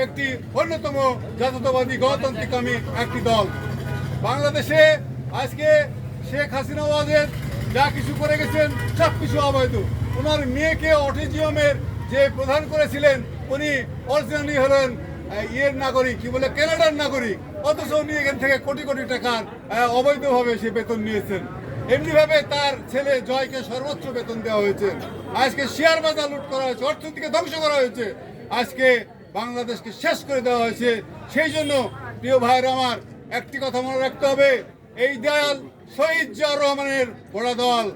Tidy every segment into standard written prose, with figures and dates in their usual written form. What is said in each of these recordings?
একটি অন্যতম জাতীয়তাবাদী গণতান্ত্রিকামী একটি দল। বাংলাদেশে আজকে শেখ হাসিনা ওয়াজেদ যা কিছু করে গেছেন সব কিছু অবৈধ। ওনার মেয়েকে অটিজমের যে প্রধান করেছিলেন উনি অরিজিনালি হলেন নাগরিক, কি বলে কানাডার নাগরিক, অথচ উনি এখান থেকে কোটি কোটি টাকার অবৈধভাবে সে বেতন নিয়েছেন। এমনিভাবে তার ছেলে জয়কে সর্বোচ্চ বেতন দেওয়া হয়েছে। আজকে শেয়ার বাজার লুট করা হয়েছে, অর্থনীতিকে ধ্বংস করা হয়েছে, আজকে বাংলাদেশকে শেষ করে দেওয়া হয়েছে। সেই জন্য প্রিয় ভাইয়ের আমার একটি কথা মনে রাখতে হবে, এই দল শহীদ জিয়াউর রহমানের বড় দল,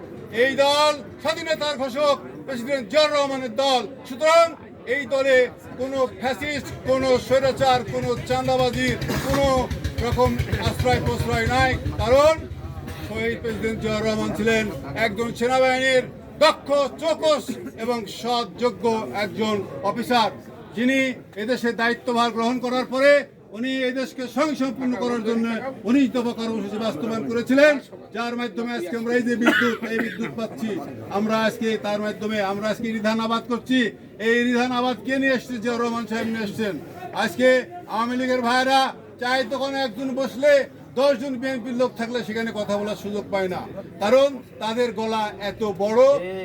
এই দল স্বাধীনতার ঘোষক প্রেসিডেন্ট জিয়াউর রহমানের দল। সুতরাং এই দলে কোনো ফ্যাসিস্ট, কোনো স্বৈরাচার, কোনো চাঁদাবাজির কোনো রকম আশ্রয় প্রশ্রয় নাই। কারণ শহীদ প্রেসিডেন্ট জিয়াউর রহমান ছিলেন একজন সেনাবাহিনীর দক্ষ, চৌকস এবং সৎযোগ্য একজন অফিসার, যিনি এদেশের দায়িত্বভার গ্রহণ করার পরে উনি এই দেশকে স্বয়ংসম্পূর্ণ করার জন্য 19 দফা কর্মসূচি বাস্তবায়ন করেছিলেন, যার মাধ্যমে আজকে আমরা এই যে বিদ্যুৎ পাচ্ছি, আমরা আজকে তার মাধ্যমে আমরা আজকে রিধান আবাদ করছি। এই রিধান আবাদ কে নিয়ে এসছে? জিয়াউর রহমান সাহেব নিয়ে এসছেন। আজকে আওয়ামী লীগের ভাইরা চাই তখন একজন বসলে 10 জন বিএনপির লোক থাকলে সেখানে কথা বলার সুযোগ পায় না, কারণ তাদের গলা এত বড়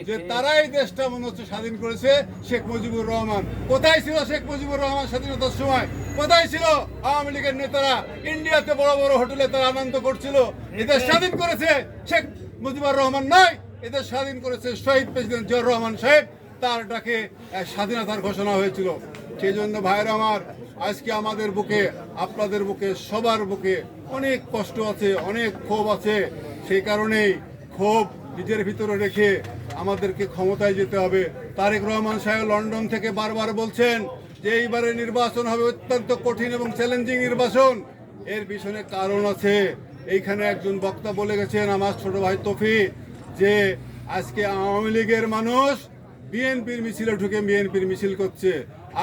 যে তারাই দেশটা মনে হচ্ছে স্বাধীন করেছে শেখ মুজিবুর রহমান। কোথায় ছিল শেখ মুজিবুর রহমান স্বাধীনতার সময়? কোথায় ছিল আওয়ামী লীগের নেতারা? ইন্ডিয়াতে বড় বড় হোটেলে তারা আনন্দ করছিল। এদের স্বাধীন করেছে শেখ মুজিবুর রহমান নয়, এদের স্বাধীন করেছে শহীদ প্রেসিডেন্ট জিয়াউর রহমান সাহেব। তার ডাকে স্বাধীনতার ঘোষণা হয়েছিল। সেই জন্য ভাইয়েরা আমার, আজকে আমাদের বুকে, আপনাদের বুকে, সবার বুকে অনেক কষ্ট আছে, অনেক ক্ষোভ আছে। সেই কারণেই ক্ষোভ নিজের ভিতরে রেখে আমাদেরকে ক্ষমতায় যেতে হবে। তারেক রহমান সাহেব লন্ডন থেকে বারবার বলছেন যে এইবারে নির্বাচন হবে অত্যন্ত কঠিন এবং চ্যালেঞ্জিং নির্বাচন। এর পিছনে কারণ আছে। এইখানে একজন বক্তা বলে গেছেন, আমার ছোট ভাই তফি, যে আজকে আওয়ামী লীগের মানুষ বিএনপির মিছিলে ঢুকে বিএনপির মিছিল করছে।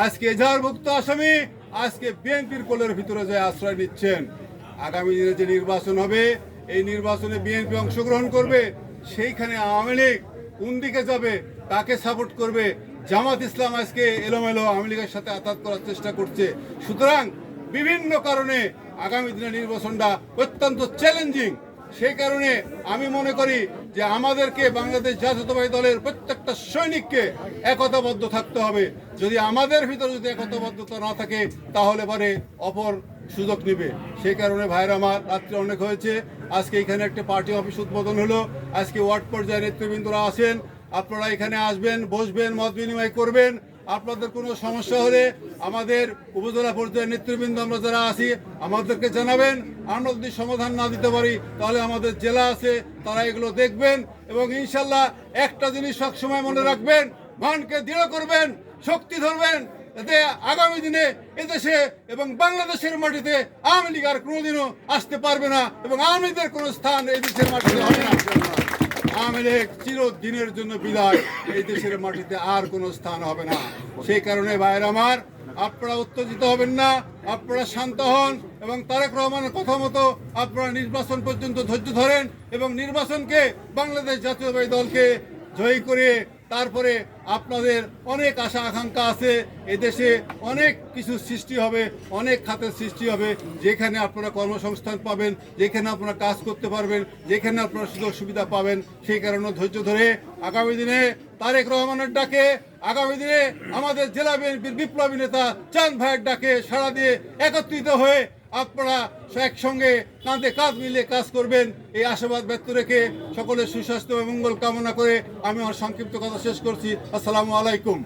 আজকে এজাহারভুক্ত আসামি আজকে বিএনপির কোলের ভিতরে যায় আশ্রয় নিচ্ছেন। আগামী দিনে যে নির্বাচন হবে, এই নির্বাচনে বিএনপি অংশগ্রহণ করবে, সেইখানে আওয়ামী লীগ কোন দিকে যাবে, কাকে সাপোর্ট করবে? জামাত ইসলাম আজকে এলোমেলো আওয়ামী লীগের সাথে আঘাত করার চেষ্টা করছে। সুতরাং বিভিন্ন কারণে আগামী দিনে নির্বাচনটা অত্যন্ত চ্যালেঞ্জিং। সেই কারণে আমি মনে করি যে আমাদেরকে বাংলাদেশ জাতীয়তাবাদী দলের প্রত্যেকটা সৈনিককে একতাবদ্ধ থাকতে হবে। যদি আমাদের ভিতরে যদি একতাবদ্ধতা না থাকে তাহলে পরে অপর সুযোগ নেবে। সেই কারণে ভাইরা আমার, রাত্রে অনেক হয়েছে, আজকে এখানে একটা পার্টি অফিস উদ্বোধন হলো। আজকে ওয়ার্ড পর্যায়ে নেতৃবৃন্দরা আসেন, আপনারা এখানে আসবেন, বসবেন, মত বিনিময় করবেন। আপনাদের কোনো সমস্যা হলে আমাদের উপজেলা পর্যায়ের নেতৃবৃন্দ আমরা যারা আছি আমাদেরকে জানাবেন। আমরা যদি সমাধান না দিতে পারি তাহলে আমাদের জেলা আছে, তারা এগুলো দেখবেন। এবং ইনশাল্লাহ একটা জিনিস সবসময় মনে রাখবেন, মনকে দৃঢ় করবেন, শক্তি ধরবেন, যাতে আগামী দিনে এদেশে এবং বাংলাদেশের মাটিতে আওয়ামী লীগ আর কোনোদিনও আসতে পারবে না এবং আওয়ামী লীগের কোনো স্থান এই দেশের মাটিতে হবে না। আওয়ামী লীগ চিরদিনের জন্য বিদায়, এই দেশের মাটিতে আর কোনো স্থান হবে না। সেই কারণে ভাইয়ের আমার, আপনারা উত্তেজিত হবেন না, আপনারা শান্ত হন এবং তারেক রহমানের কথা মতো আপনারা নির্বাচন পর্যন্ত ধৈর্য ধরেন এবং নির্বাচনকে বাংলাদেশ জাতীয়তাবাদী দলকে জয়ী করে তারপরে আপনাদের অনেক আশা আকাঙ্ক্ষা আছে। এদেশে অনেক কিছু সৃষ্টি হবে, অনেক খাতের সৃষ্টি হবে, যেখানে আপনারা কর্মসংস্থান পাবেন, যেখানে আপনারা কাজ করতে পারবেন, যেখানে আপনারা সুযোগ সুবিধা পাবেন। সেই কারণে ধৈর্য ধরে আগামী দিনে তারেক রহমানের ডাকে, আগামী দিনে আমাদের জেলা বিএনপির বিপ্লবী নেতা চাঁদ ভাইয়ের ডাকে সাড়া দিয়ে একত্রিত হয়ে আপনারা একসঙ্গে কাঁধে কাঁধ মিলিয়ে কাজ করবেন, এই আশাবাদ ব্যক্ত রেখে সকলের সুস্বাস্থ্য এবং মঙ্গল কামনা করে আমি আমার সংক্ষিপ্ত কথা শেষ করছি। আসসালামু আলাইকুম।